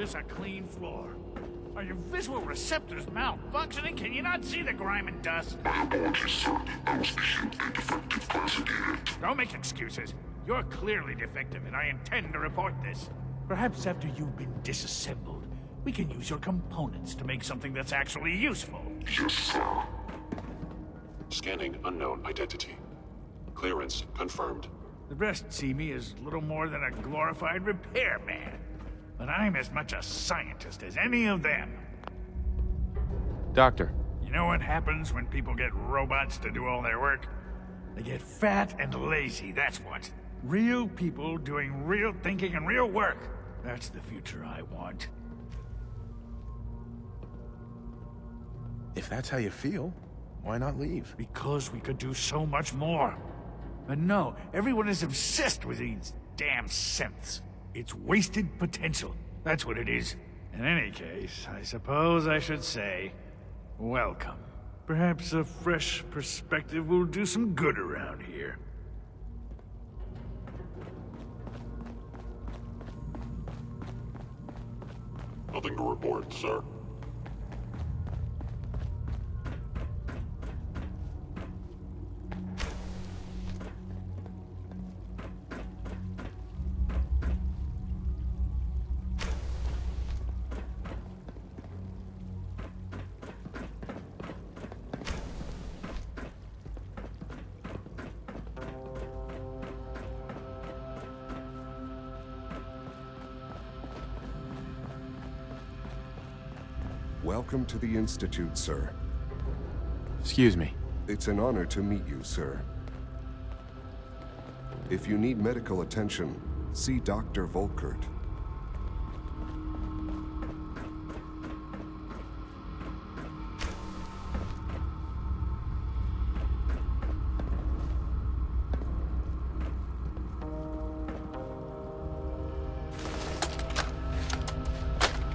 this a clean floor? Are your visual receptors malfunctioning? Can you not see the grime and dust? Don't make excuses. You're clearly defective, and I intend to report this. Perhaps after you've been disassembled, we can use your components to make something that's actually useful. Yes, sir. Scanning unknown identity. Clearance confirmed. The rest see me as little more than a glorified repairman. But I'm as much a scientist as any of them. Doctor. You know what happens when people get robots to do all their work? They get fat and lazy, that's what. Real people doing real thinking and real work. That's the future I want. If that's how you feel, why not leave? Because we could do so much more. But no, everyone is obsessed with these damn synths. It's wasted potential. That's what it is. In any case, I suppose I should say, welcome. Perhaps a fresh perspective will do some good around here. Nothing to report, sir. Welcome to the Institute, sir. Excuse me. It's an honor to meet you, sir. If you need medical attention, see Dr. Volkert.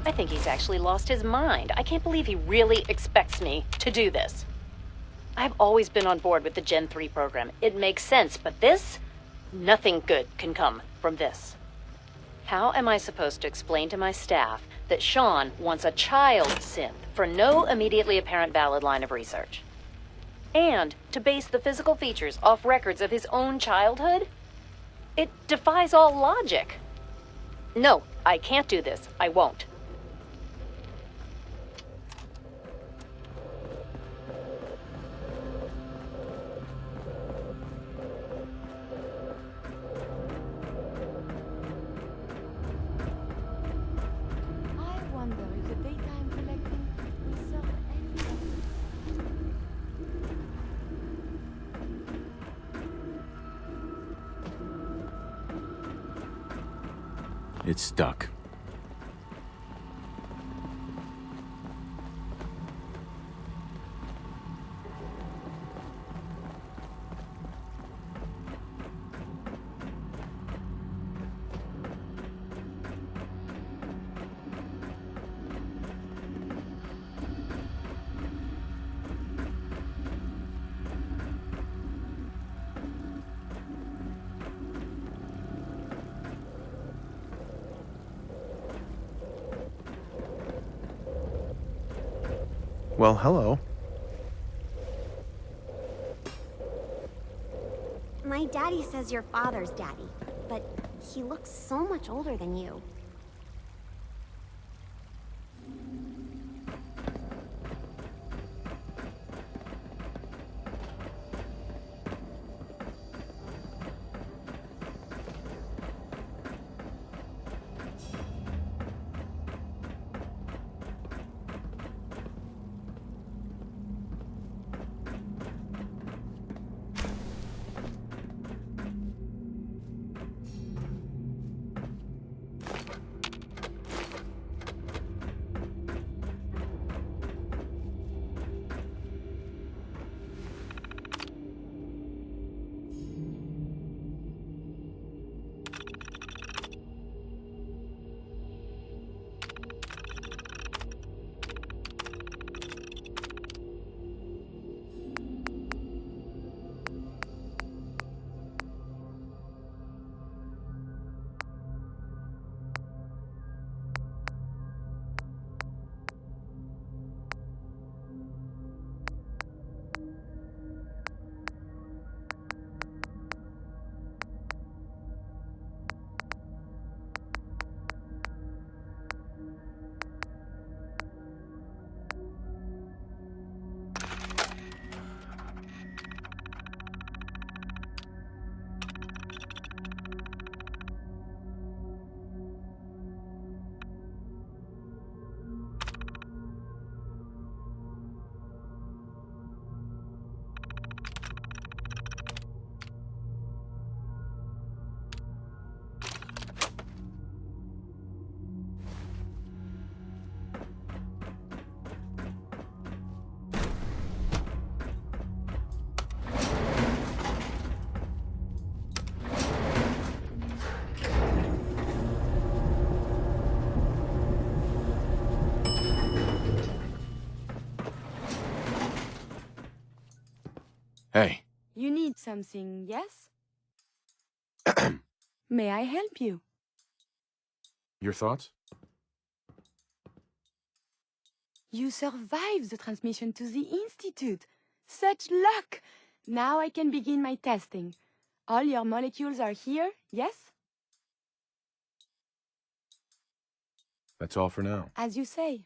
I think he's actually lost his mind. I can't believe he really expects me to do this. I've always been on board with the Gen 3 program. It makes sense, but this? Nothing good can come from this. How am I supposed to explain to my staff that Sean wants a child synth for no immediately apparent valid line of research? And to base the physical features off records of his own childhood? It defies all logic. No, I can't do this. I won't. It's stuck. Well, hello. My daddy says your father's daddy, but he looks so much older than you. Hey. You need something, yes? May I help you? Your thoughts? You survived the transmission to the Institute. Such luck! Now I can begin my testing. All your molecules are here, yes? That's all for now. As you say.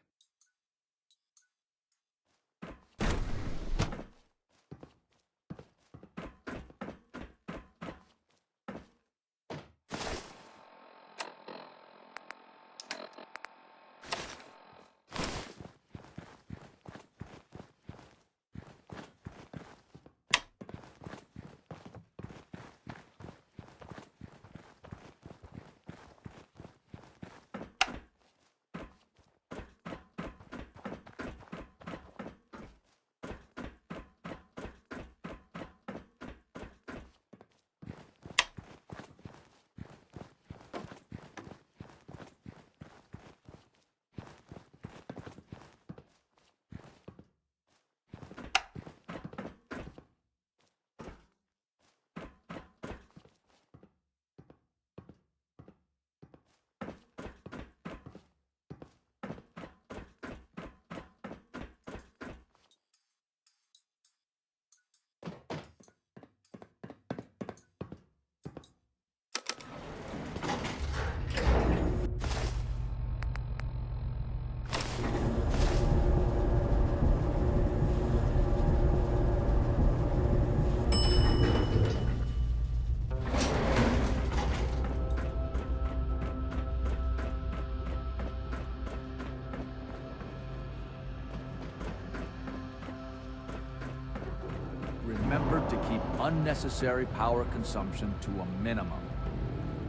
Remember to keep unnecessary power consumption to a minimum.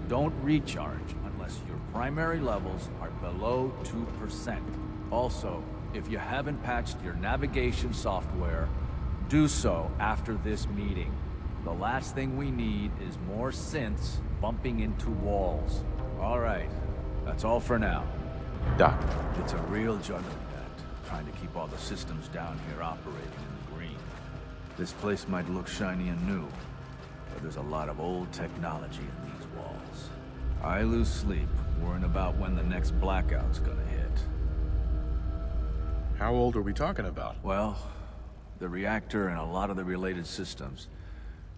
Don't recharge unless your primary levels are below 2%. Also, if you haven't patched your navigation software, do so after this meeting. The last thing we need is more synths bumping into walls. All right, that's all for now. Doc. It's a real juggling act, trying to keep all the systems down here operating in the green. This place might look shiny and new, but there's a lot of old technology in these walls. I lose sleep worrying about when the next blackout's gonna hit. How old are we talking about? Well, the reactor and a lot of the related systems.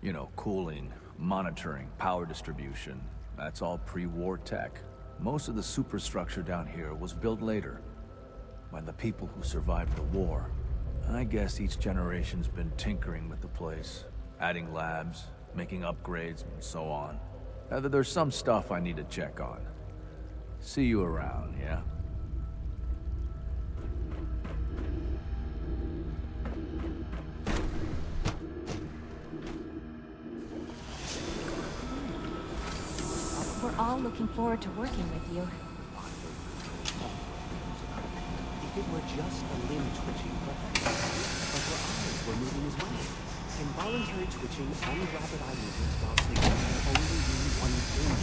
You know, cooling, monitoring, power distribution. That's all pre-war tech. Most of the superstructure down here was built later, by the people who survived the war. I guess each generation's been tinkering with the place, adding labs, making upgrades, and so on. There's some stuff I need to check on. See you around, yeah? We're all looking forward to working with you. If it were just a limb twitching, perhaps. But her eyes were moving as well. Involuntary twitching and rapid eye movements while sleeping can only mean one thing.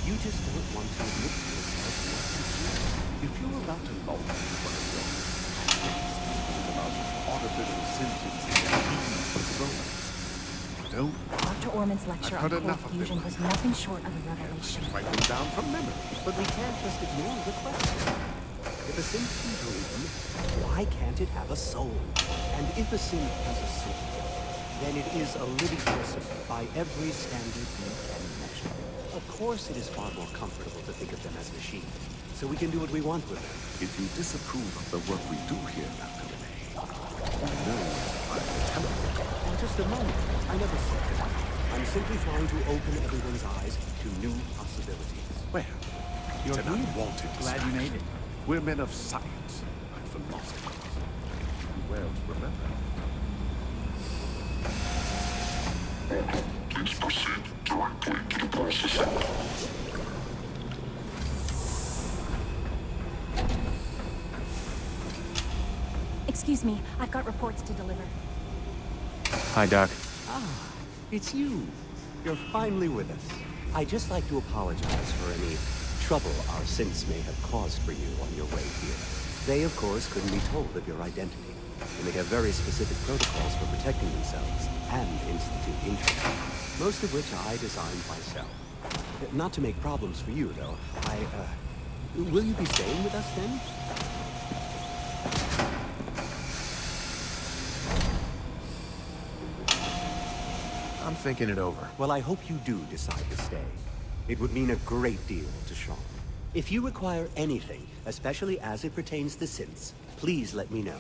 You just don't want to admit to yourself what you do. If you're about to mold one of those about artificial sentience and no. Dr. Orman's lecture on cold fusion was nothing short of a revelation. Write them down from memory. But we can't just ignore the question. If a synth can dream, why can't it have a soul? And if a synth has a soul, then it is a living person by every standard we can measure. Of course, it is far more comfortable to think of them as machines, so we can do what we want with them. If you disapprove of the work we do here, Dr. Renee, you know I'm the teleporter. In just a moment, I never said that. I'm simply trying to open everyone's eyes to new possibilities. Well, You're it's an here. unwanted Glad you made it. We're men of science, not philosophers. Well, remember. Please proceed directly to the processing. Excuse me, I've got reports to deliver. Hi, Doc. Ah, it's you. You're finally with us. I'd just like to apologize for any trouble our synths may have caused for you on your way here. They, of course, couldn't be told of your identity. and they have very specific protocols for protecting themselves and Institute interests, most of which I designed myself. Not to make problems for you, though. Will you be staying with us then? I'm thinking it over. Well, I hope you do decide to stay. It would mean a great deal to Sean. If you require anything, especially as it pertains to synths, please let me know.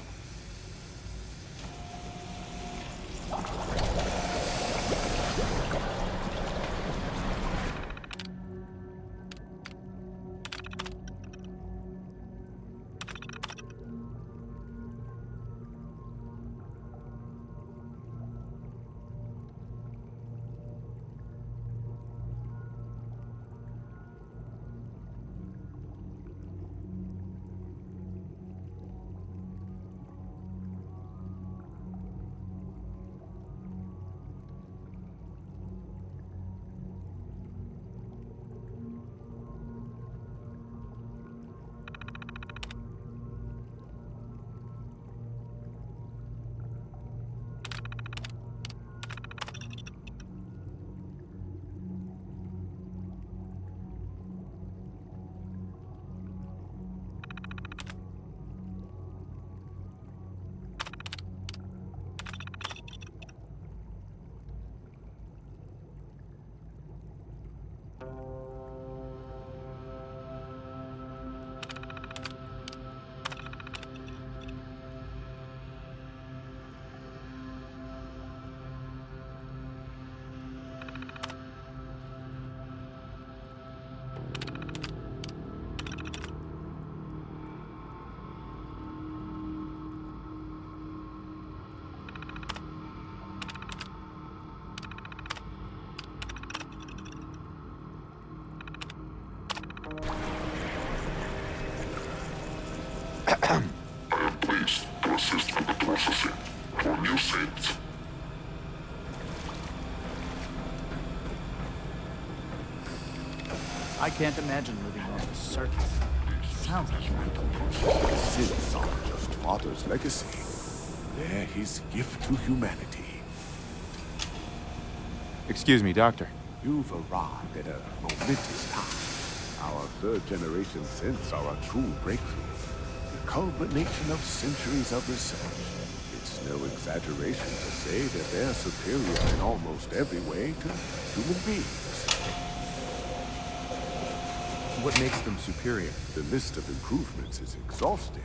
I am pleased to assist with the processing for new synths. I can't imagine living on the surface. Sounds like Synths aren't just Father's legacy. They're his gift to humanity. Excuse me, Doctor. You've arrived at a momentous time. Our third-generation synths are a true breakthrough. The culmination of centuries of research. It's no exaggeration to say that they're superior in almost every way to human beings. What makes them superior? The list of improvements is exhaustive.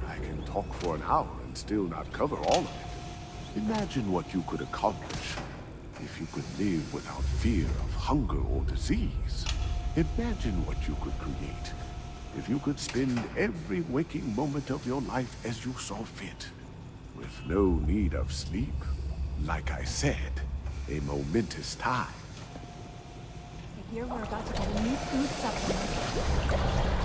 I can talk for an hour and still not cover all of it. Imagine what you could accomplish if you could live without fear of hunger or disease. Imagine what you could create if you could spend every waking moment of your life as you saw fit, with no need of sleep. Like I said, a momentous time. I hear we're about to get a new food supplement.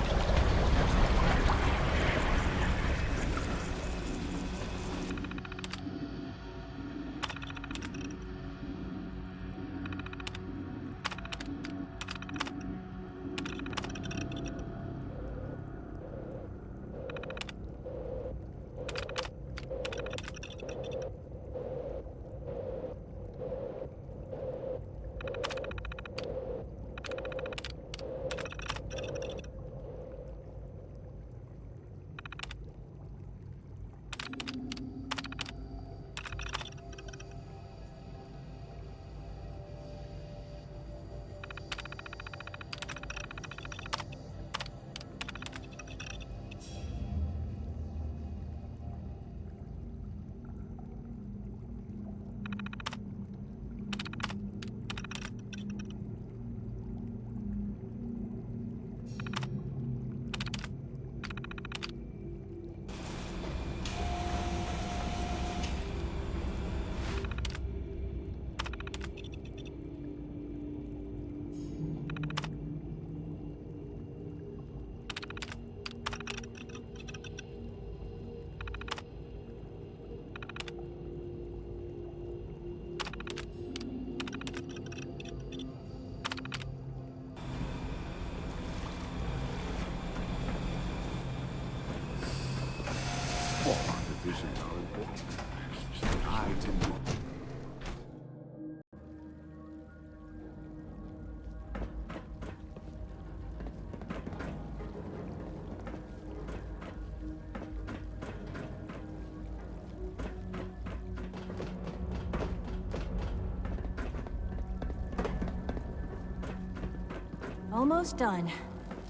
Almost done.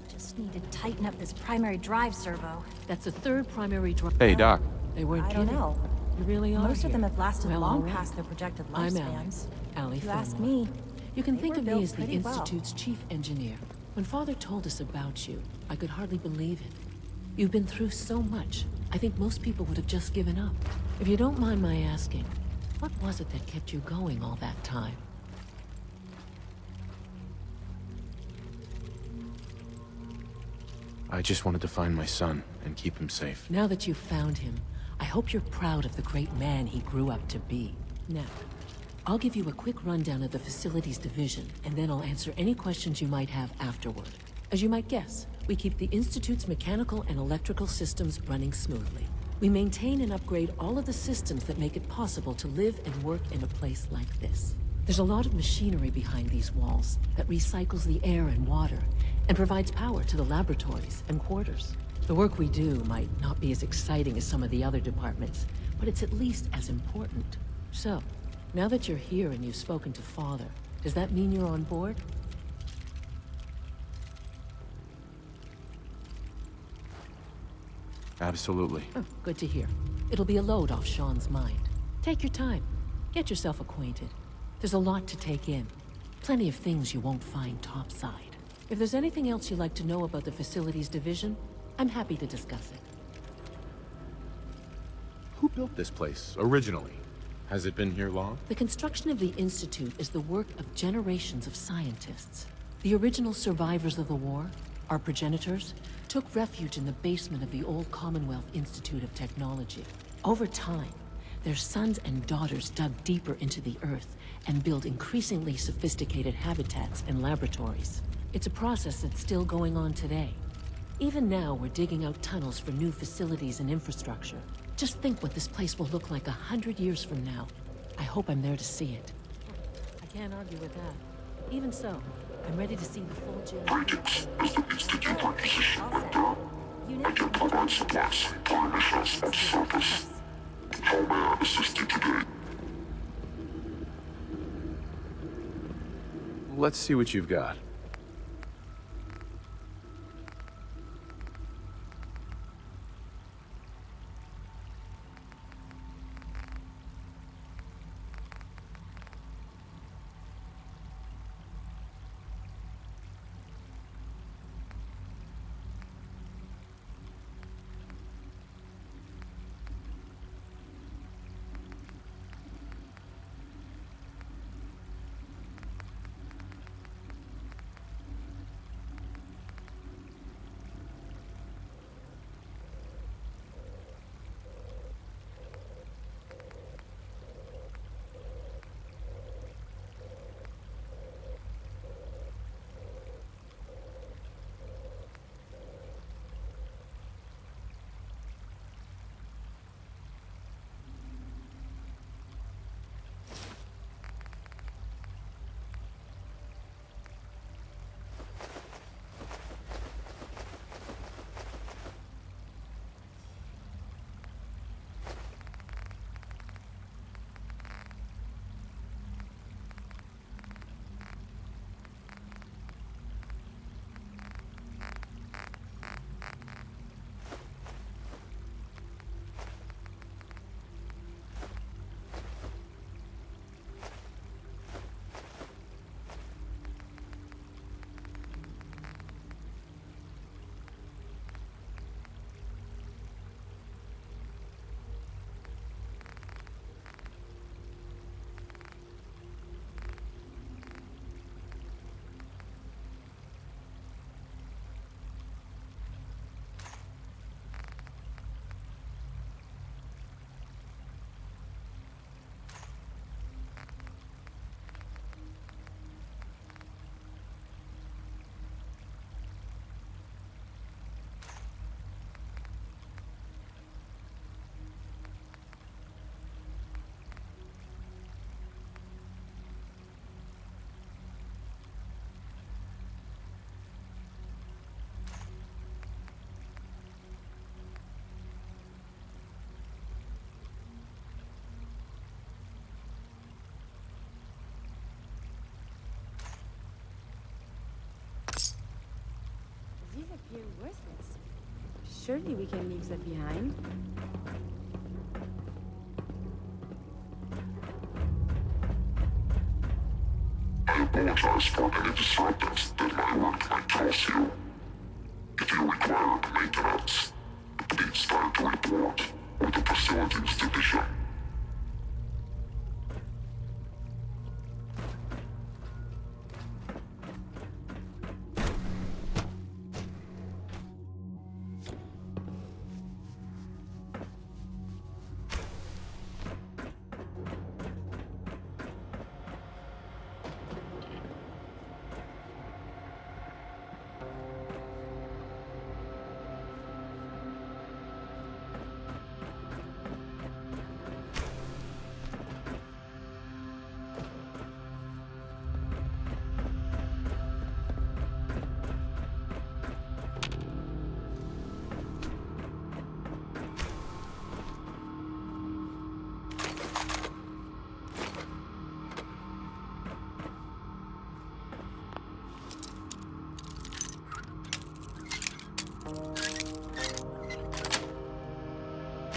Just need to tighten up this primary drive servo. That's the third primary drive. Hey, Doc. They weren't I don't kidding. know. You really are Most of here. them have lasted Well, long all right. past their projected I'm lifespans. Allie If you ask Fillmore. me, You can they think were of me built as the pretty well. Institute's chief engineer. When Father told us about you, I could hardly believe it. You've been through so much. I think most people would have just given up. If you don't mind my asking, what was it that kept you going all that time? I just wanted to find my son and keep him safe. Now that you've found him, I hope you're proud of the great man he grew up to be. Now, I'll give you a quick rundown of the facilities division, and then I'll answer any questions you might have afterward. As you might guess, we keep the Institute's mechanical and electrical systems running smoothly. We maintain and upgrade all of the systems that make it possible to live and work in a place like this. There's a lot of machinery behind these walls that recycles the air and water and provides power to the laboratories and quarters. The work we do might not be as exciting as some of the other departments, but it's at least as important. So, now that you're here and you've spoken to Father, does that mean you're on board? Absolutely. Oh, good to hear. It'll be a load off Sean's mind. Take your time. Get yourself acquainted. There's a lot to take in. Plenty of things you won't find topside. If there's anything else you'd like to know about the facilities division, I'm happy to discuss it. Who built this place, originally? Has it been here long? The construction of the Institute is the work of generations of scientists. The original survivors of the war, our progenitors, took refuge in the basement of the old Commonwealth Institute of Technology. Over time, their sons and daughters dug deeper into the earth and built increasingly sophisticated habitats and laboratories. It's a process that's still going on today. Even now, we're digging out tunnels for new facilities and infrastructure. Just think what this place will look like 100 years from now. I hope I'm there to see it. I can't argue with that. Even so, I'm ready to see the full gym. Greetings. Is the Institute on position? If you provide supports, time is less than service. How may I assist you today? Let's see what you've got. feel worthless. Surely we can leave that behind. I apologize for any disturbance that my work might cause you. If you require maintenance, please try to report with the facilities division.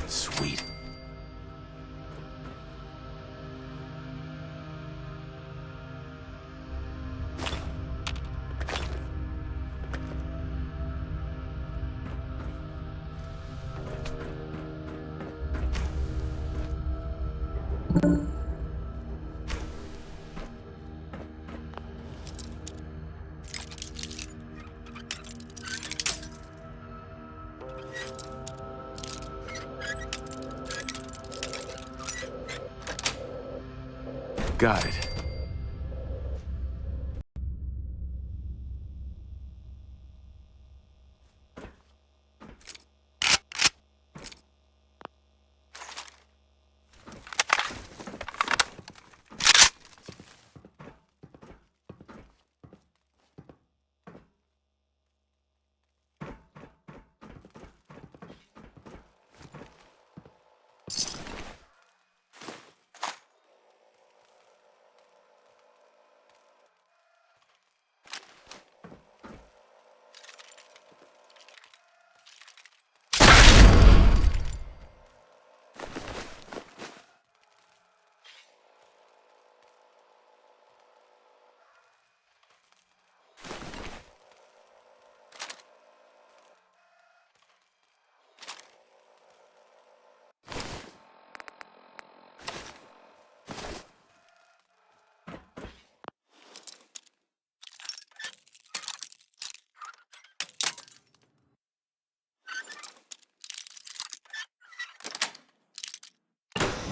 Sweet. Got it.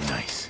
Nice.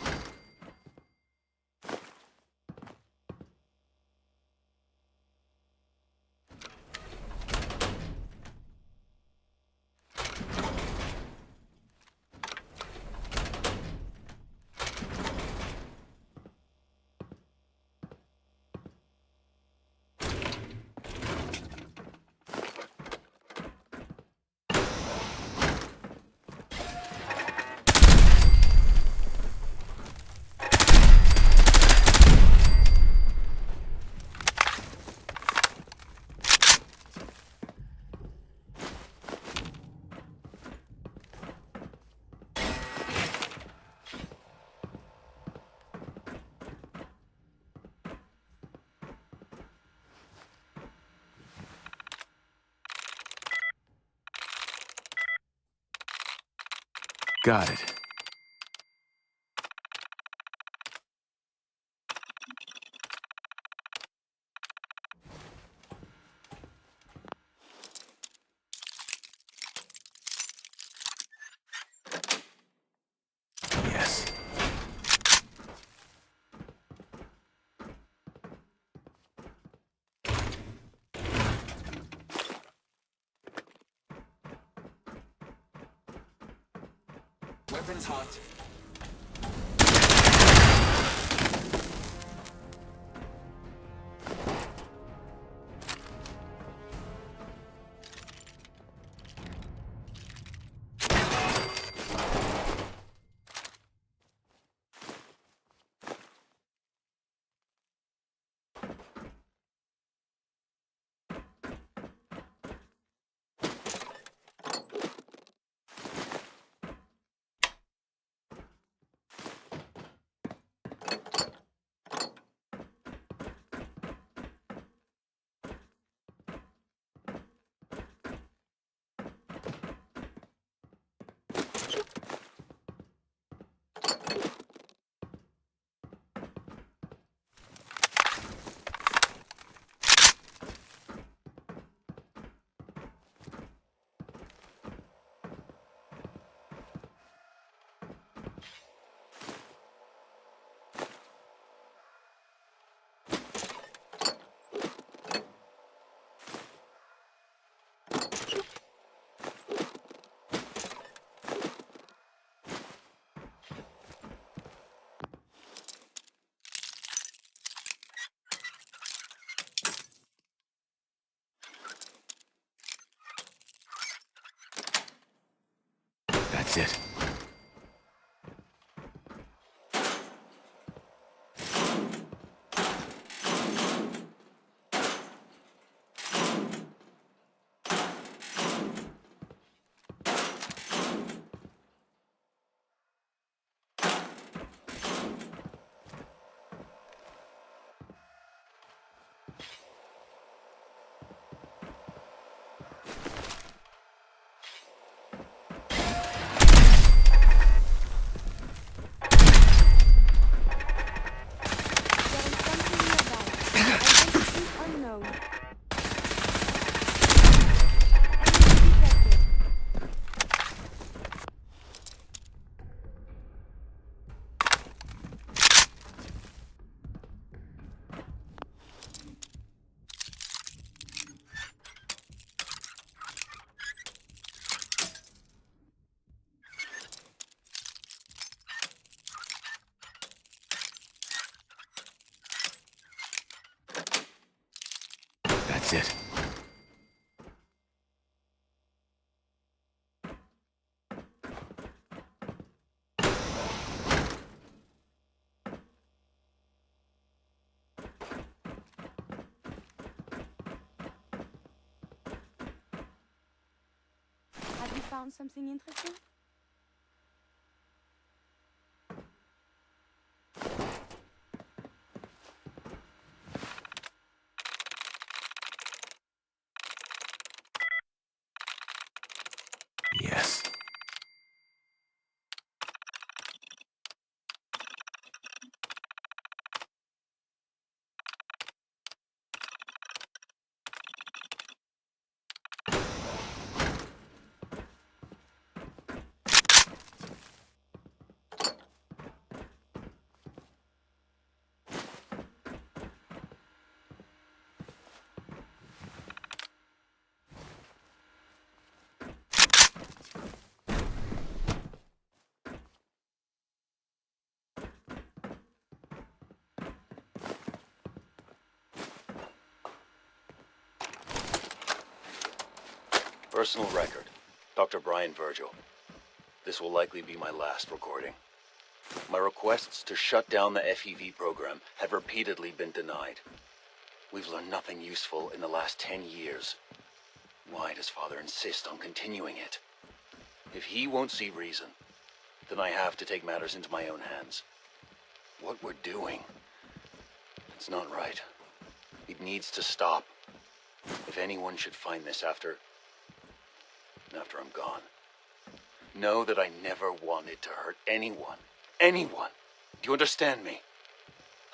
Got it. Yes. Weapons hot. That's it. Unknown. That's it. Have you found something interesting? Yes. Personal record. Dr. Brian Virgil. This will likely be my last recording. My requests to shut down the FEV program have repeatedly been denied. We've learned nothing useful in the last 10 years. Why does Father insist on continuing it? If he won't see reason, then I have to take matters into my own hands. What we're doing, it's not right. It needs to stop. If anyone should find this after I'm gone, know that I never wanted to hurt anyone. Anyone! Do you understand me?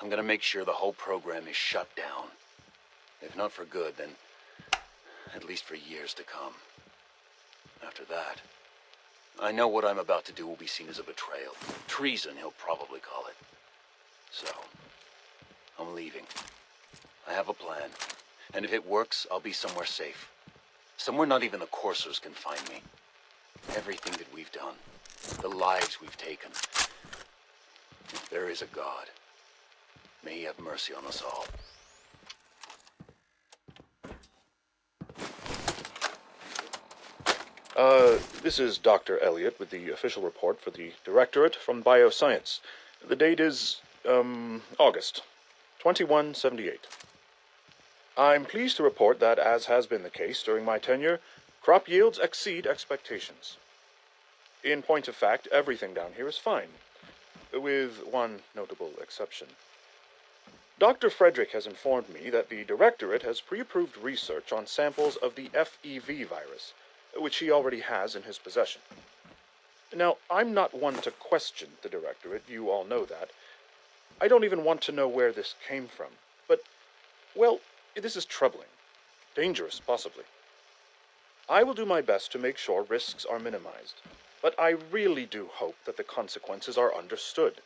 I'm gonna make sure the whole program is shut down. If not for good, then at least for years to come. After that, I know what I'm about to do will be seen as a betrayal. Treason, he'll probably call it. So, I'm leaving. I have a plan. And if it works, I'll be somewhere safe. Somewhere not even the coursers can find me. Everything that we've done, the lives we've taken. If there is a God, may he have mercy on us all. This is Dr. Elliot with the official report for the Directorate from Bioscience. The date is, August 2178. I'm pleased to report that, as has been the case during my tenure, crop yields exceed expectations. In point of fact, everything down here is fine, with one notable exception. Dr. Frederick has informed me that the Directorate has pre-approved research on samples of the FEV virus, which he already has in his possession. Now, I'm not one to question the Directorate, you all know that. I don't even want to know where this came from, but, well, this is troubling. Dangerous, possibly. I will do my best to make sure risks are minimized, but I really do hope that the consequences are understood.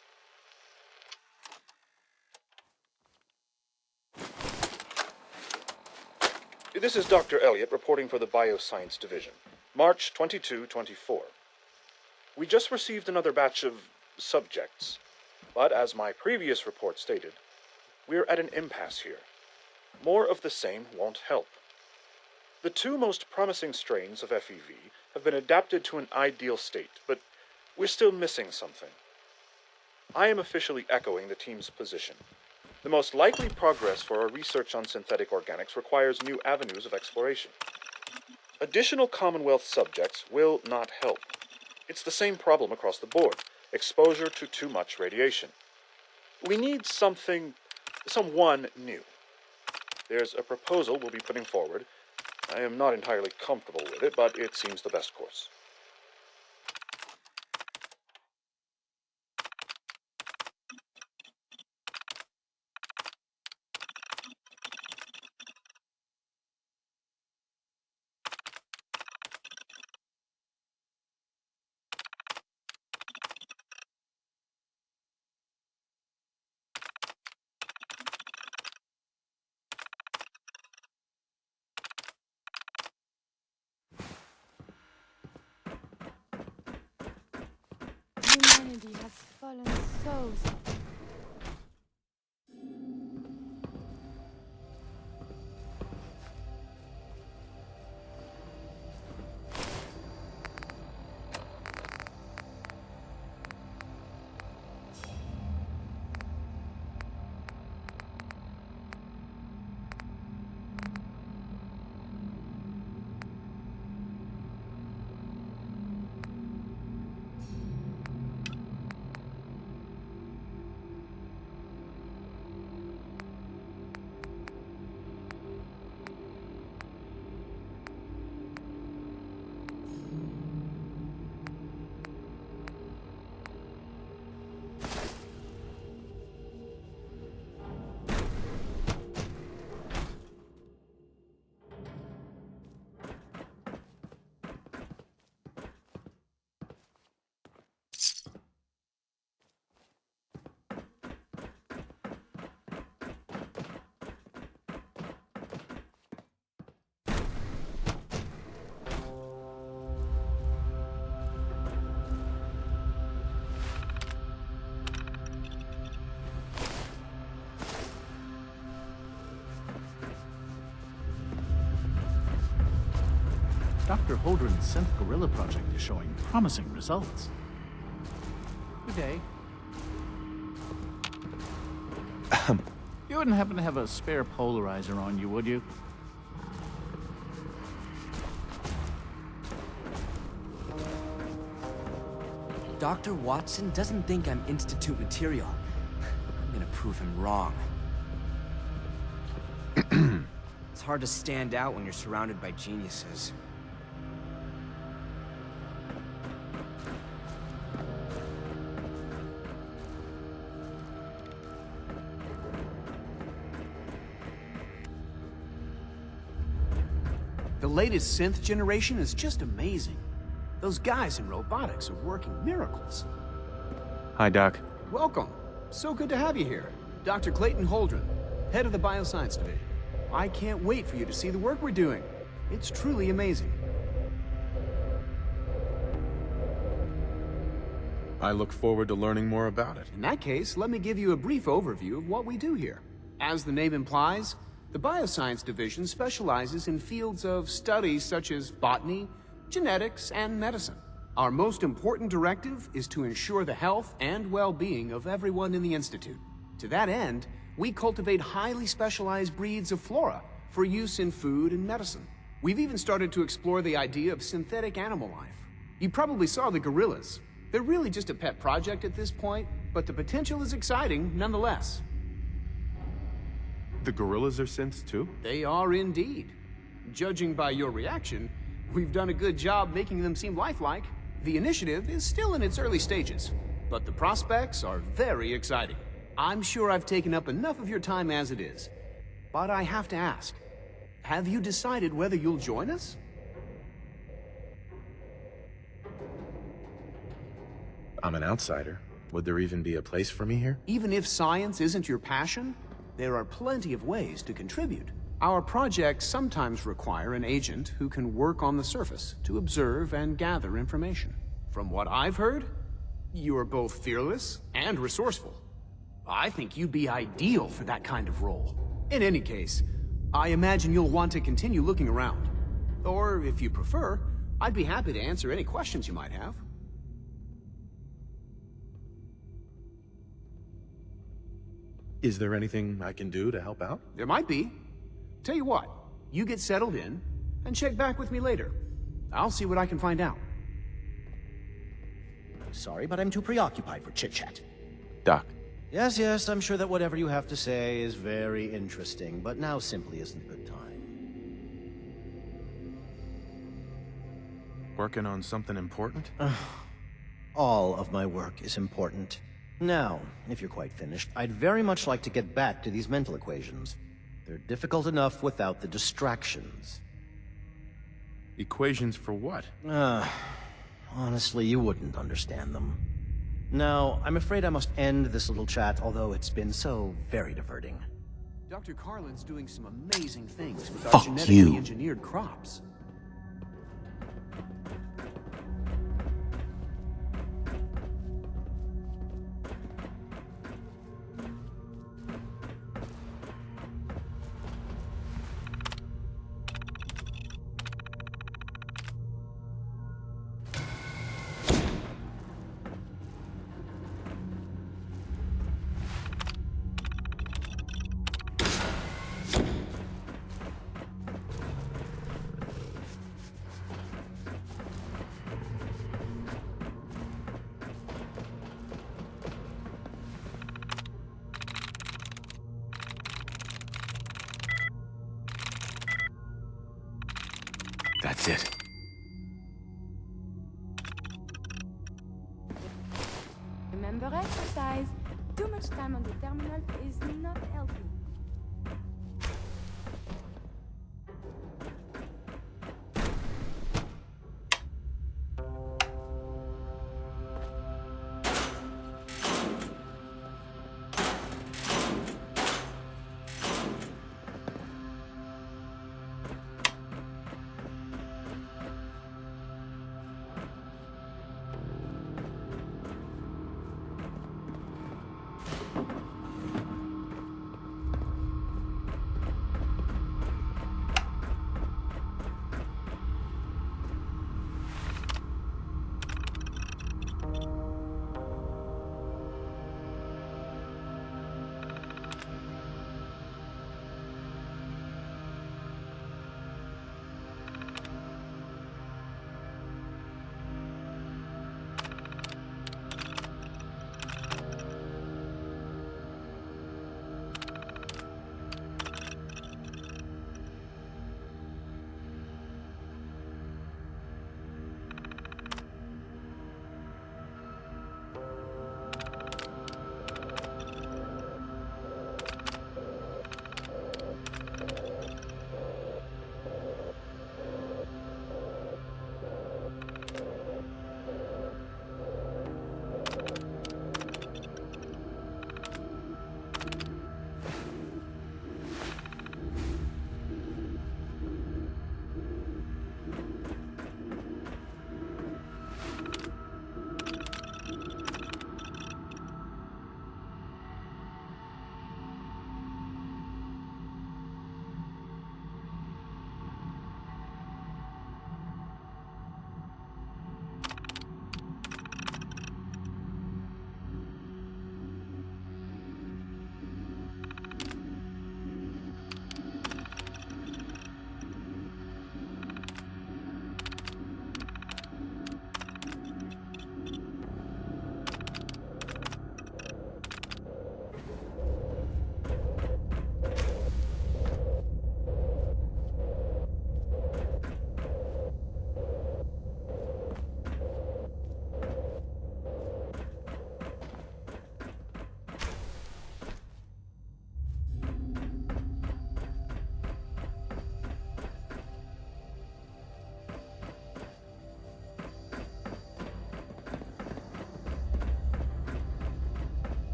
This is Dr. Elliot reporting for the Bioscience Division, March 22-24. We just received another batch of subjects, but as my previous report stated, we're at an impasse here. More of the same won't help. The two most promising strains of FEV have been adapted to an ideal state, but we're still missing something. I am officially echoing the team's position. The most likely progress for our research on synthetic organics requires new avenues of exploration. Additional Commonwealth subjects will not help. It's the same problem across the board: exposure to too much radiation. We need someone new. There's a proposal we'll be putting forward. I am not entirely comfortable with it, but it seems the best course. Humanity has fallen so Dr. Holdren's Synth Gorilla project is showing promising results. Good day. You wouldn't happen to have a spare polarizer on you, would you? Dr. Watson doesn't think I'm Institute material. I'm gonna prove him wrong. It's hard to stand out when you're surrounded by geniuses. The latest synth generation is just amazing. Those guys in robotics are working miracles. Hi, Doc. Welcome. So good to have you here. Dr. Clayton Holdren, head of the Bioscience Division. I can't wait for you to see the work we're doing. It's truly amazing. I look forward to learning more about it. In that case, let me give you a brief overview of what we do here. As the name implies, the Bioscience Division specializes in fields of study such as botany, genetics, and medicine. Our most important directive is to ensure the health and well-being of everyone in the Institute. To that end, we cultivate highly specialized breeds of flora for use in food and medicine. We've even started to explore the idea of synthetic animal life. You probably saw the gorillas. They're really just a pet project at this point, but the potential is exciting nonetheless. The gorillas are synths too? They are indeed. Judging by your reaction, we've done a good job making them seem lifelike. The initiative is still in its early stages, but the prospects are very exciting. I'm sure I've taken up enough of your time as it is, but I have to ask, have you decided whether you'll join us? I'm an outsider. Would there even be a place for me here? Even if science isn't your passion, there are plenty of ways to contribute. Our projects sometimes require an agent who can work on the surface to observe and gather information. From what I've heard, you are both fearless and resourceful. I think you'd be ideal for that kind of role. In any case, I imagine you'll want to continue looking around. Or, if you prefer, I'd be happy to answer any questions you might have. Is there anything I can do to help out? There might be. Tell you what, you get settled in, and check back with me later. I'll see what I can find out. Sorry, but I'm too preoccupied for chit-chat. Doc. Yes, I'm sure that whatever you have to say is very interesting, but now simply isn't a good time. Working on something important? All of my work is important. Now, if you're quite finished, I'd very much like to get back to these mental equations. They're difficult enough without the distractions. Equations for what? Honestly, you wouldn't understand them. Now, I'm afraid I must end this little chat, although it's been so very diverting. Dr. Carlin's doing some amazing things with our Fuck genetically you. engineered crops. That's it. Remember exercise. Too much time on the terminal is not healthy.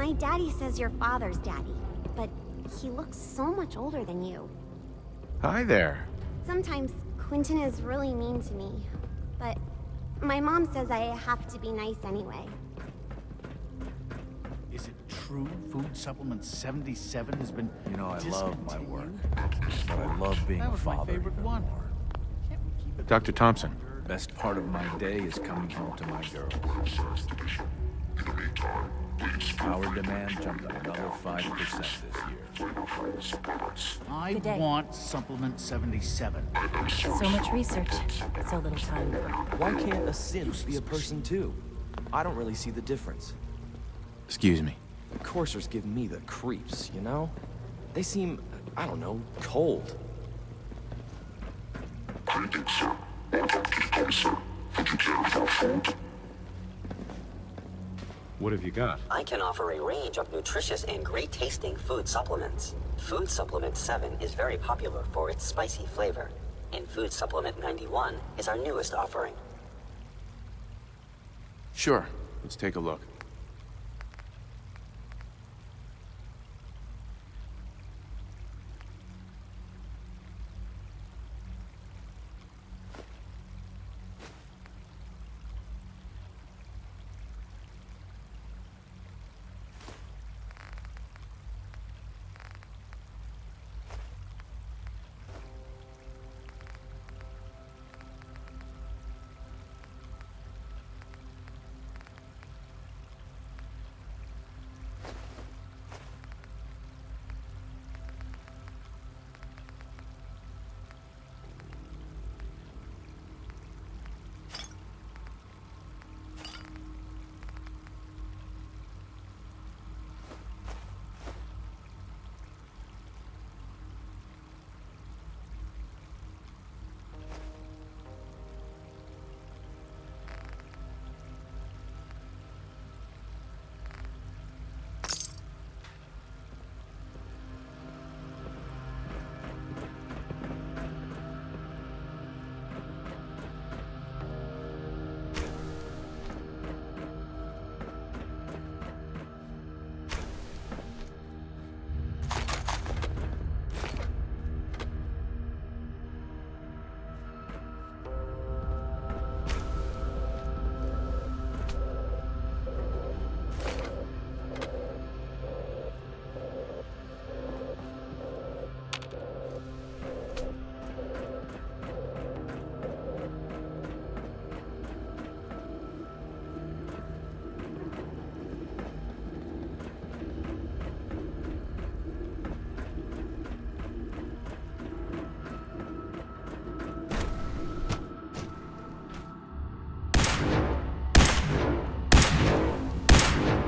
My daddy says your father's daddy, but he looks so much older than you. Hi there. Sometimes Quentin is really mean to me, but my mom says I have to be nice anyway. Is it true Food Supplement 77 has been You know, I love my discontinued? work, but I love being That a was my father. favorite one. Can't we keep it Dr. Thompson. Best part of my day is coming home to my girls. Power demand jumped another 5% this year. I Good day. want Supplement 77. So much research, so little time. Why can't a synth be a person too? I don't really see the difference. Excuse me. Coursers give me the creeps, you know? They seem, I don't know, cold. Greetings, sir. Welcome to the place, sir. Would you care without food? What have you got? I can offer a range of nutritious and great-tasting food supplements. Food Supplement 7 is very popular for its spicy flavor, and Food Supplement 91 is our newest offering. Sure. Let's take a look.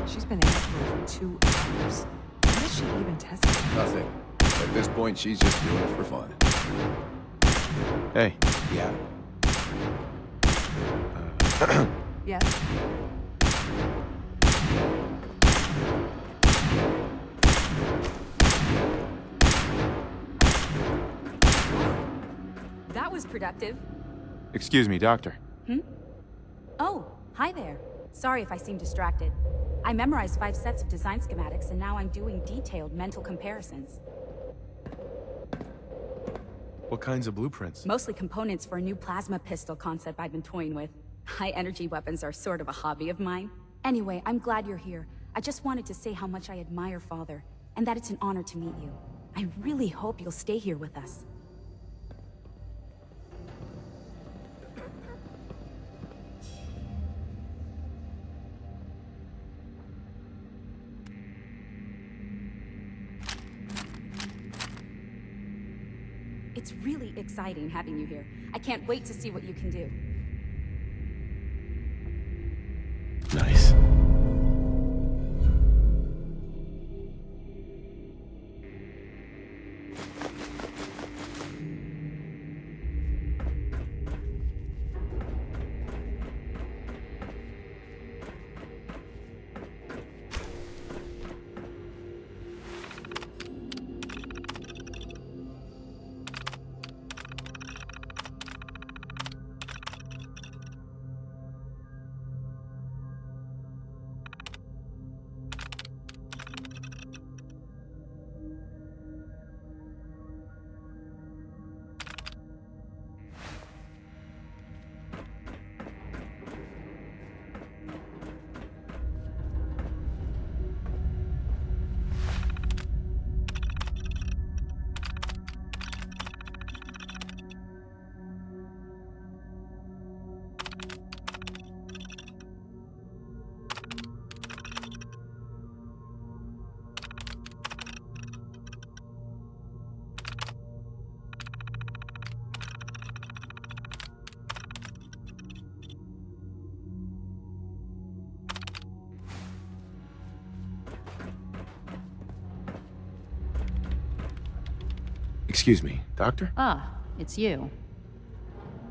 She's been in it for over 2 hours. What is she even testing? Nothing. At this point, she's just doing it for fun. Hey. Yeah? Yes? That was productive. Excuse me, Doctor. Oh, hi there. Sorry if I seem distracted. I memorized 5 sets of design schematics, and now I'm doing detailed mental comparisons. What kinds of blueprints? Mostly components for a new plasma pistol concept I've been toying with. High-energy weapons are sort of a hobby of mine. Anyway, I'm glad you're here. I just wanted to say how much I admire Father, and that it's an honor to meet you. I really hope you'll stay here with us. It's really exciting having you here. I can't wait to see what you can do. Nice. Excuse me, Doctor? Ah, it's you.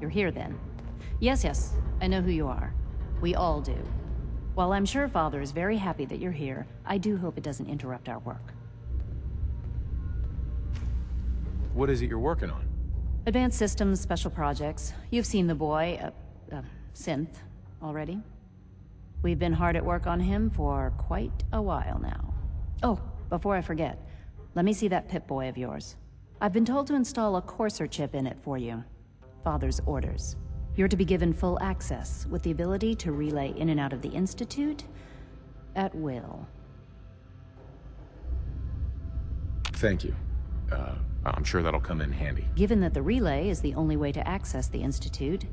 You're here then. Yes, I know who you are. We all do. While I'm sure Father is very happy that you're here, I do hope it doesn't interrupt our work. What is it you're working on? Advanced systems, special projects. You've seen the boy, Synth, already. We've been hard at work on him for quite a while now. Oh, before I forget, let me see that Pip-Boy of yours. I've been told to install a courser chip in it for you. Father's orders. You're to be given full access, with the ability to relay in and out of the Institute at will. Thank you. I'm sure that'll come in handy. Given that the relay is the only way to access the Institute,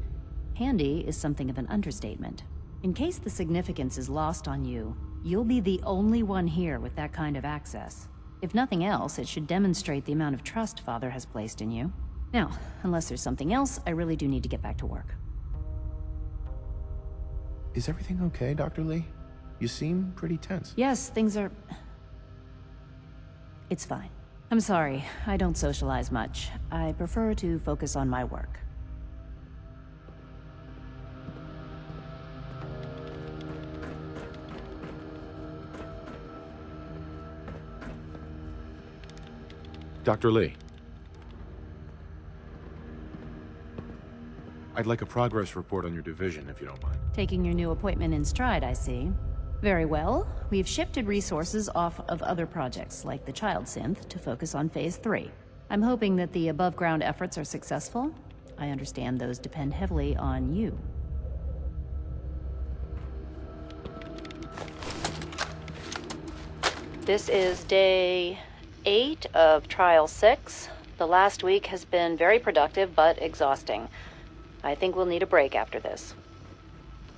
handy is something of an understatement. In case the significance is lost on you, you'll be the only one here with that kind of access. If nothing else, it should demonstrate the amount of trust Father has placed in you. Now, unless there's something else, I really do need to get back to work. Is everything okay, Dr. Lee? You seem pretty tense. Yes, things are... It's fine. I'm sorry, I don't socialize much. I prefer to focus on my work. Dr. Lee. I'd like a progress report on your division, if you don't mind. Taking your new appointment in stride, I see. Very well. We've shifted resources off of other projects, like the child synth, to focus on Phase 3. I'm hoping that the above-ground efforts are successful. I understand those depend heavily on you. This is day 8 of Trial 6. The last week has been very productive, but exhausting. I think we'll need a break after this.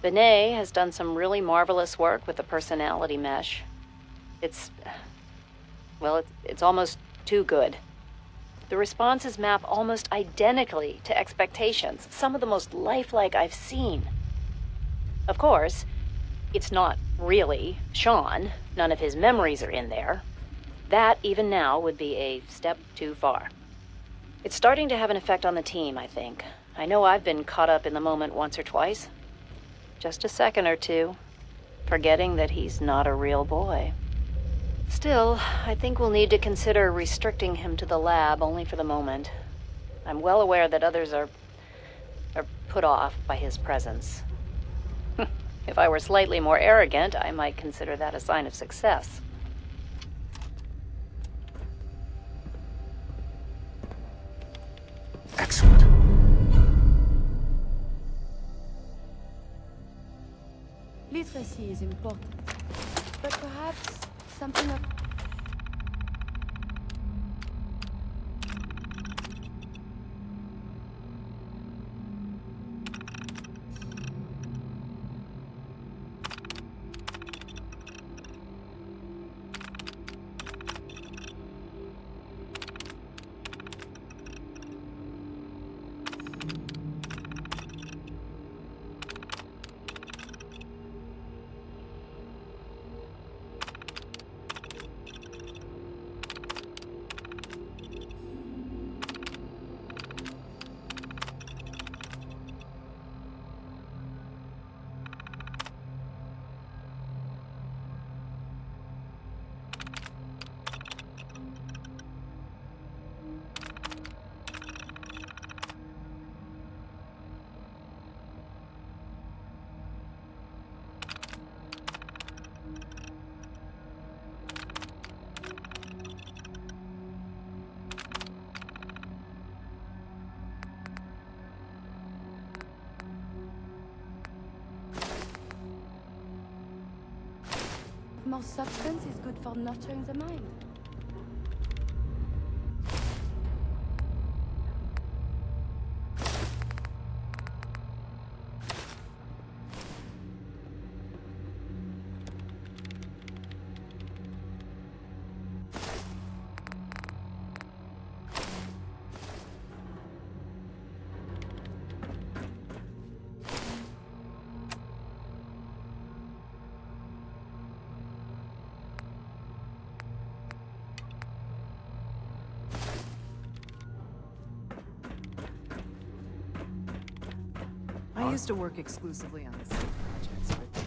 Benet has done some really marvelous work with the personality mesh. It's almost too good. The responses map almost identically to expectations, some of the most lifelike I've seen. Of course, it's not really Sean. None of his memories are in there. That, even now, would be a step too far. It's starting to have an effect on the team, I think. I know I've been caught up in the moment once or twice. Just a second or two, forgetting that he's not a real boy. Still, I think we'll need to consider restricting him to the lab only for the moment. I'm well aware that others are put off by his presence. If I were slightly more arrogant, I might consider that a sign of success. Excellent. Literacy is important, but perhaps something of... More substance is good for nurturing the mind. I used to work exclusively on the Synth projects, but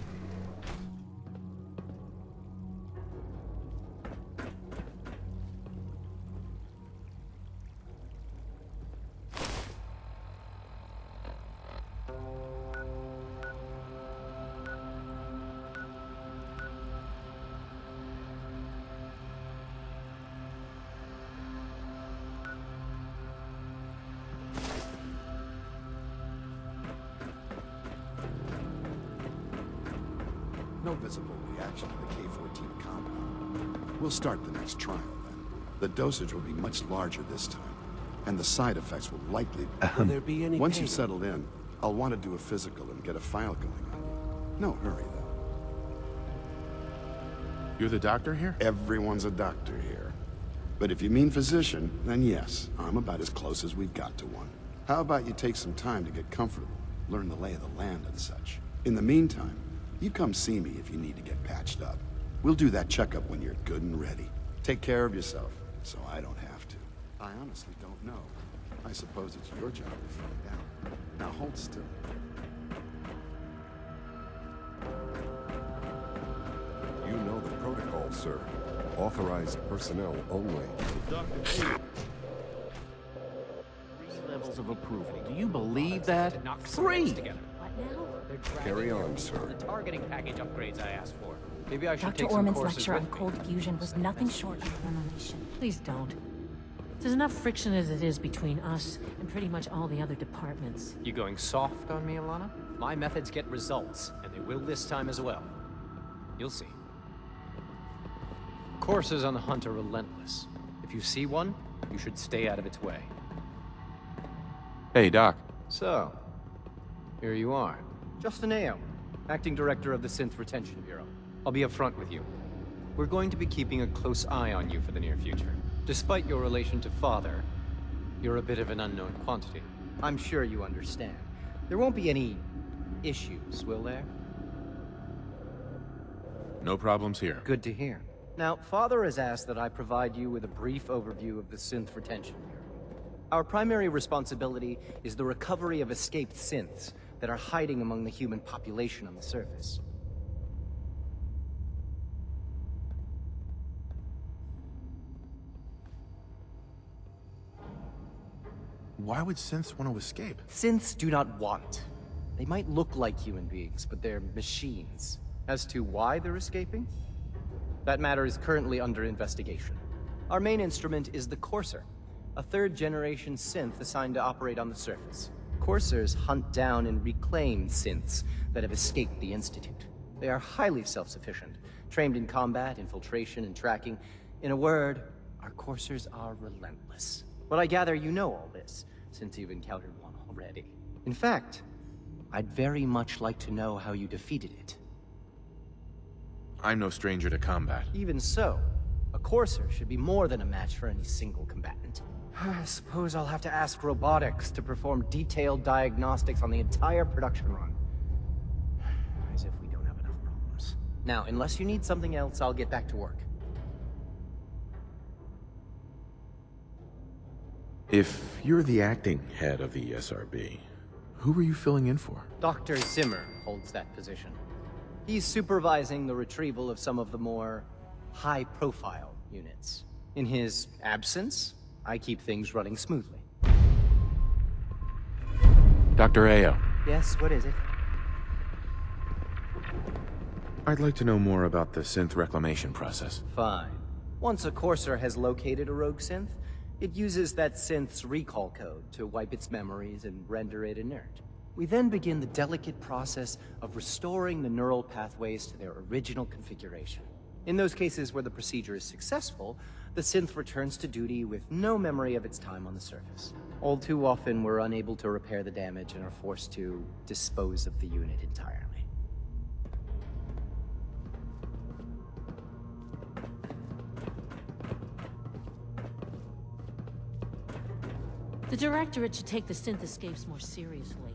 No visible reaction to the K-14 compound. We'll start the next trial then. The dosage will be much larger this time, and the side effects will likely... Will there be any Once pain? you've settled in, I'll want to do a physical and get a file going on you. No hurry, though. You're the doctor here? Everyone's a doctor here. But if you mean physician, then yes, I'm about as close as we've got to one. How about you take some time to get comfortable, learn the lay of the land and such. In the meantime, you come see me if you need to get patched up. We'll do that checkup when you're good and ready. Take care of yourself, so I don't have to. I honestly don't know. I suppose it's your job to find out. Now hold still. You know the protocol, sir. Authorized personnel only. Levels of approval. Do you believe that? 3! Carry on, sir. The targeting package upgrades I asked for. Maybe I should Dr. take some Orman's courses lecture on with me. cold fusion was nothing short of revelation. Please don't. There's enough friction as it is between us and pretty much all the other departments. You going soft on me, Alana? My methods get results, and they will this time as well. You'll see. Courses on the hunt are relentless. If you see one, you should stay out of its way. Hey, Doc. So, here you are. Justin Ayo, Acting Director of the Synth Retention Bureau. I'll be upfront with you. We're going to be keeping a close eye on you for the near future. Despite your relation to Father, you're a bit of an unknown quantity. I'm sure you understand. There won't be any issues, will there? No problems here. Good to hear. Now, Father has asked that I provide you with a brief overview of the Synth Retention Bureau. Our primary responsibility is the recovery of escaped synths that are hiding among the human population on the surface. Why would synths want to escape? Synths do not want. They might look like human beings, but they're machines. As to why they're escaping? That matter is currently under investigation. Our main instrument is the Courser, a third-generation synth assigned to operate on the surface. Coursers hunt down and reclaim synths that have escaped the Institute. They are highly self-sufficient, trained in combat, infiltration, and tracking. In a word, our Coursers are relentless. But I gather you know all this, since you've encountered one already. In fact, I'd very much like to know how you defeated it. I'm no stranger to combat. Even so, a Courser should be more than a match for any single combatant. I suppose I'll have to ask robotics to perform detailed diagnostics on the entire production run. As if we don't have enough problems. Now, unless you need something else, I'll get back to work. If you're the acting head of the SRB, who were you filling in for? Dr. Zimmer holds that position. He's supervising the retrieval of some of the more high-profile units. In his absence, I keep things running smoothly. Dr. Ayo. Yes, what is it? I'd like to know more about the synth reclamation process. Fine. Once a Courser has located a rogue synth, it uses that synth's recall code to wipe its memories and render it inert. We then begin the delicate process of restoring the neural pathways to their original configuration. In those cases where the procedure is successful, the synth returns to duty with no memory of its time on the surface. All too often, we're unable to repair the damage and are forced to dispose of the unit entirely. The Directorate should take the synth escapes more seriously.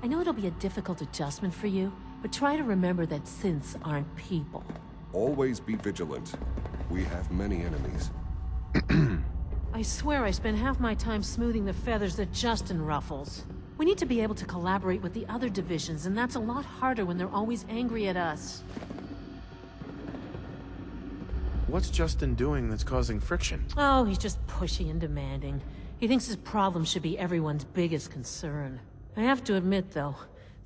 I know it'll be a difficult adjustment for you, but try to remember that synths aren't people. Always be vigilant. We have many enemies. I swear I spend half my time smoothing the feathers that Justin ruffles. We need to be able to collaborate with the other divisions, and that's a lot harder when they're always angry at us. What's Justin doing that's causing friction? Oh, he's just pushy and demanding. He thinks his problem should be everyone's biggest concern. I have to admit, though,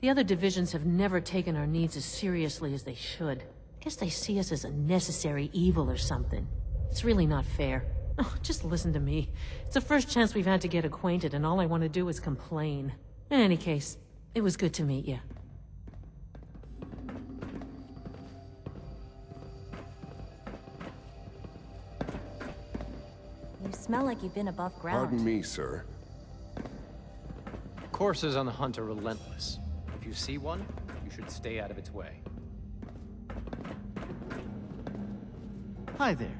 the other divisions have never taken our needs as seriously as they should. I guess they see us as a necessary evil or something. It's really not fair. Oh, just listen to me. It's the first chance we've had to get acquainted, and all I want to do is complain. In any case, it was good to meet you. You smell like you've been above ground. Pardon me, sir. Coursers on the hunt are relentless. If you see one, you should stay out of its way. Hi there.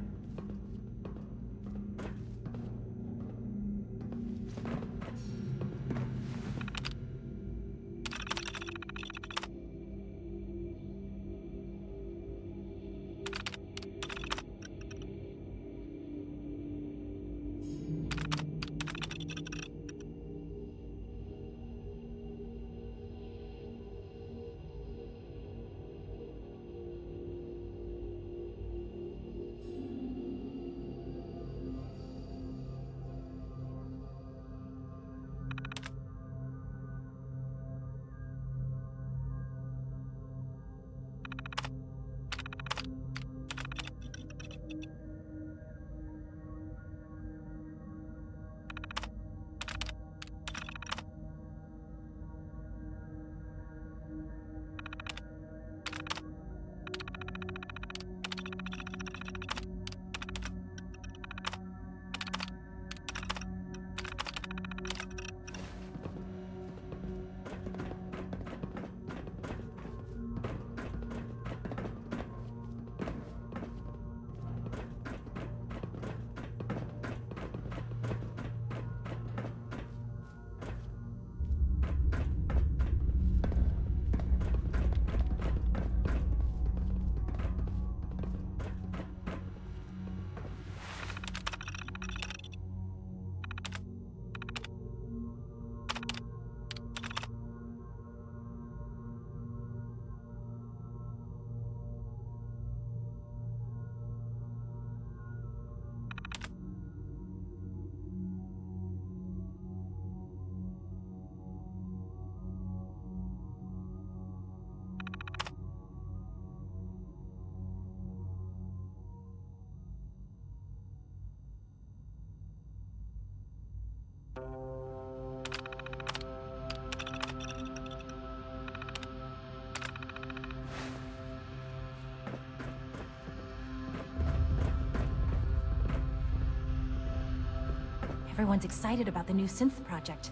Everyone's excited about the new Synth project.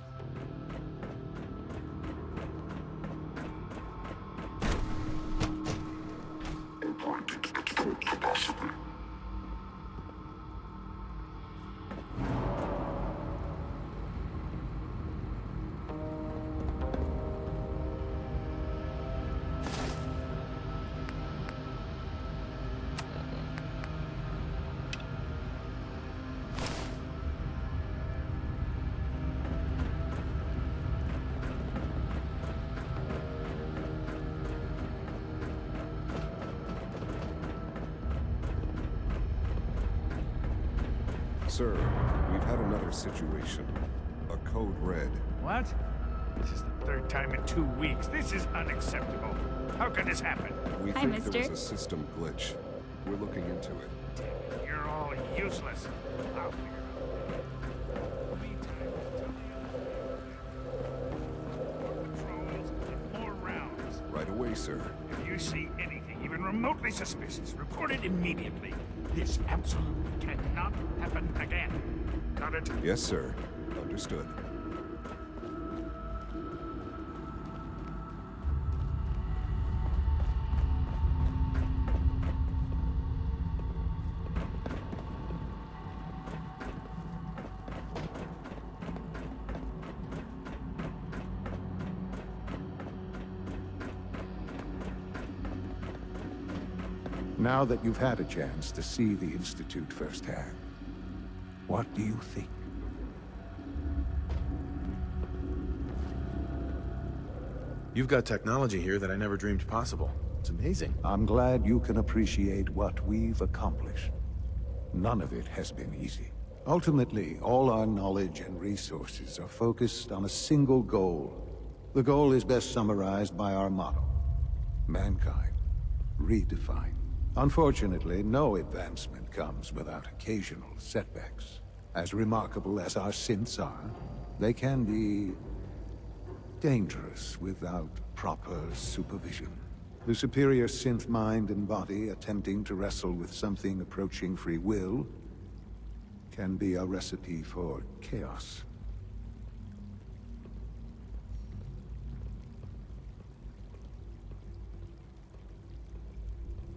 Sir, we've had another situation. A code red. What? This is the third time in 2 weeks. This is unacceptable. How could this happen? We think there was a system glitch. We're looking into it. You're all useless. I'll figure it out. Meantime, more patrols and more rounds. Right away, sir. If you see anything even remotely suspicious, report it immediately. This absolutely cannot happen again. Got it? Yes, sir. Understood. Now that you've had a chance to see the Institute firsthand, what do you think? You've got technology here that I never dreamed possible. It's amazing. I'm glad you can appreciate what we've accomplished. None of it has been easy. Ultimately, all our knowledge and resources are focused on a single goal. The goal is best summarized by our motto: mankind, redefined. Unfortunately, no advancement comes without occasional setbacks. As remarkable as our synths are, they can be dangerous without proper supervision. The superior synth mind and body attempting to wrestle with something approaching free will can be a recipe for chaos.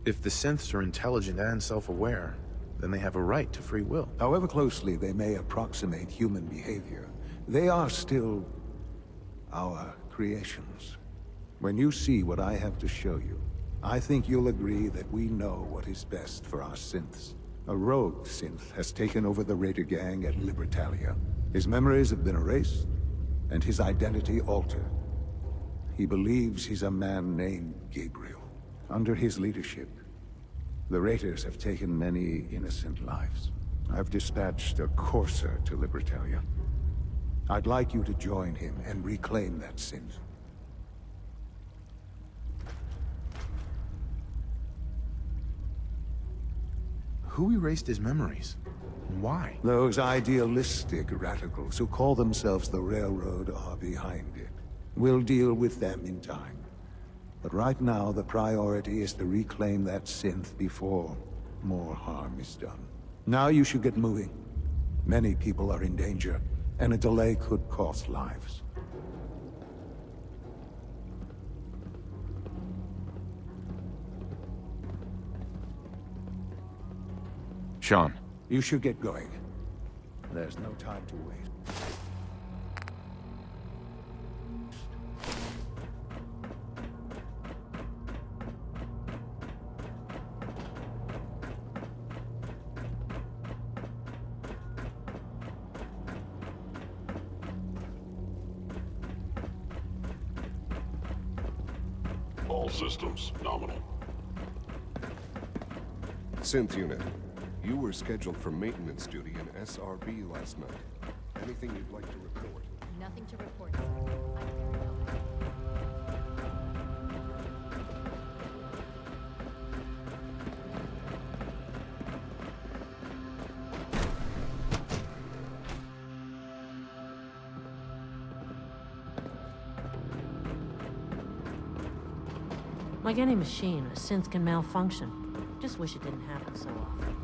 If the synths are intelligent and self-aware, then they have a right to free will. However closely they may approximate human behavior, they are still our creations. When you see what I have to show you, I think you'll agree that we know what is best for our synths. A rogue synth has taken over the Raider gang at Libertalia. His memories have been erased, and his identity altered. He believes he's a man named Gabriel. Under his leadership, the Raiders have taken many innocent lives. I've dispatched a courser to Libertalia. I'd like you to join him and reclaim that synth. Who erased his memories? And why? Those idealistic radicals who call themselves the Railroad are behind it. We'll deal with them in time. But right now, the priority is to reclaim that synth before more harm is done. Now you should get moving. Many people are in danger, and a delay could cost lives. Sean. You should get going. There's no time to waste. All systems nominal. Synth unit, you were scheduled for maintenance duty in SRB last night. Anything you'd like to report? Nothing to report, sir. Like any machine, a synth can malfunction. Just wish it didn't happen so often.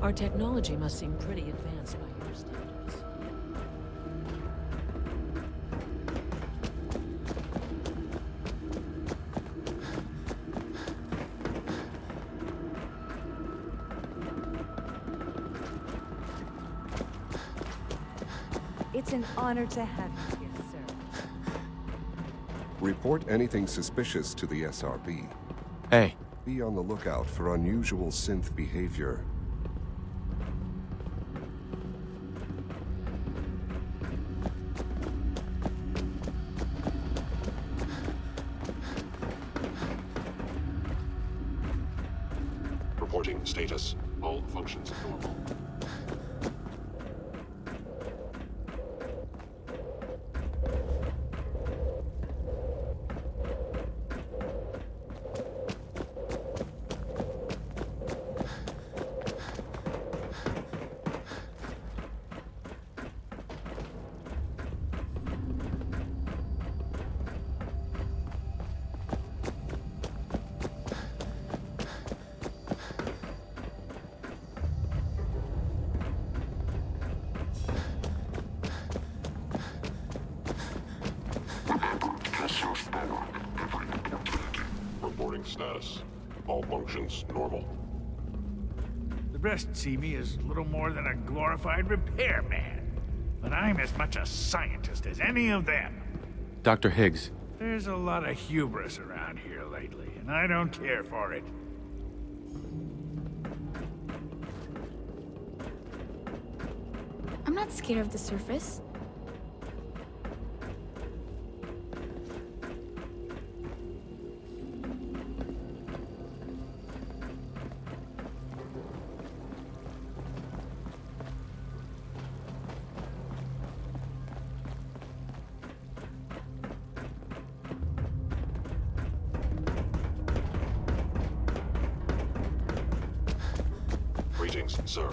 Our technology must seem pretty advanced by your standards. It's an honor to have you here, sir. Report anything suspicious to the SRB. Hey. Be on the lookout for unusual synth behavior. Reporting status. All functions normal. Reporting status. All functions normal. The rest see me as little more than a glorified repairman. But I'm as much a scientist as any of them. Dr. Higgs. There's a lot of hubris around here lately, and I don't care for it. I'm not scared of the surface. Greetings, sir.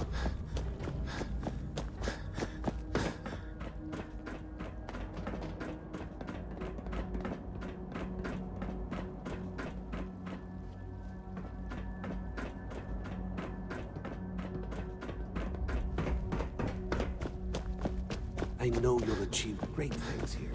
I know you'll achieve great things here.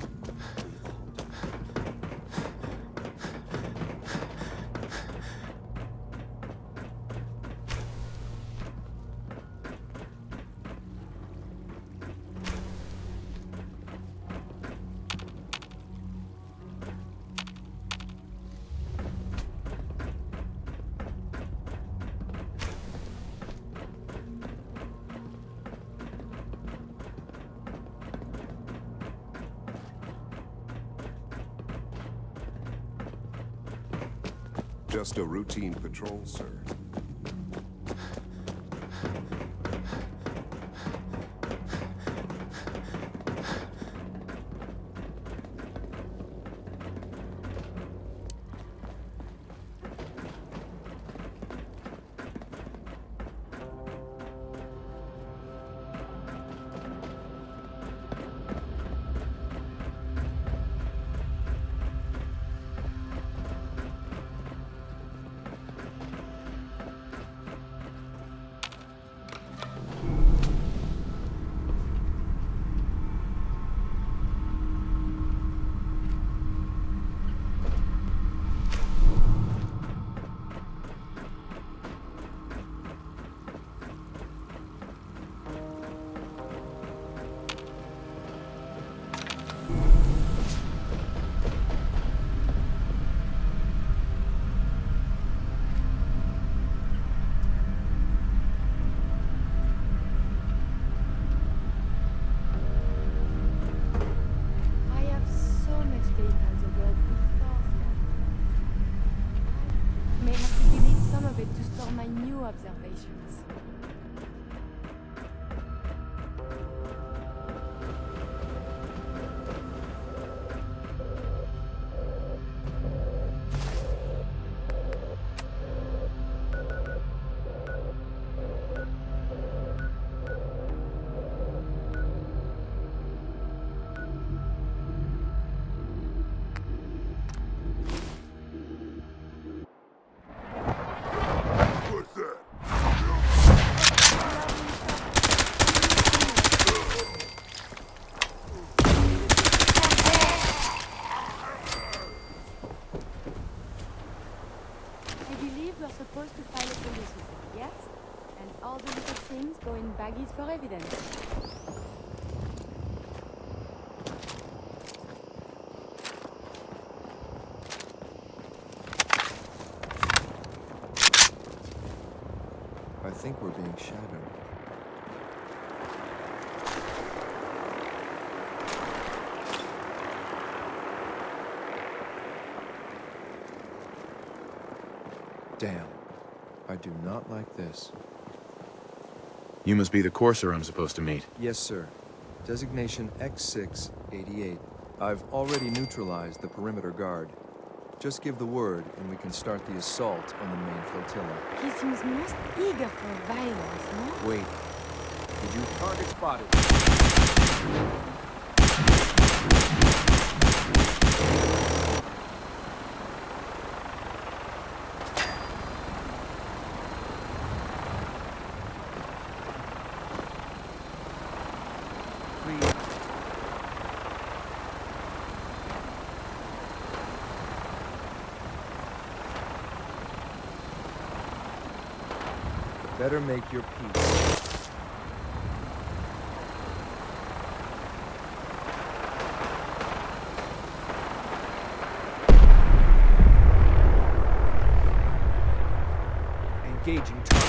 Just a routine patrol, sir. Observations. Supposed to file a police report, yes? And all the little things go in baggies for evidence. I think we're being shadowed. Damn. I do not like this. You must be the courser I'm supposed to meet. Yes, sir. Designation X688. I've already neutralized the perimeter guard. Just give the word, and we can start the assault on the main flotilla. He seems most eager for violence, no? Wait. Did you target spotted? Better make your peace. Engaging target.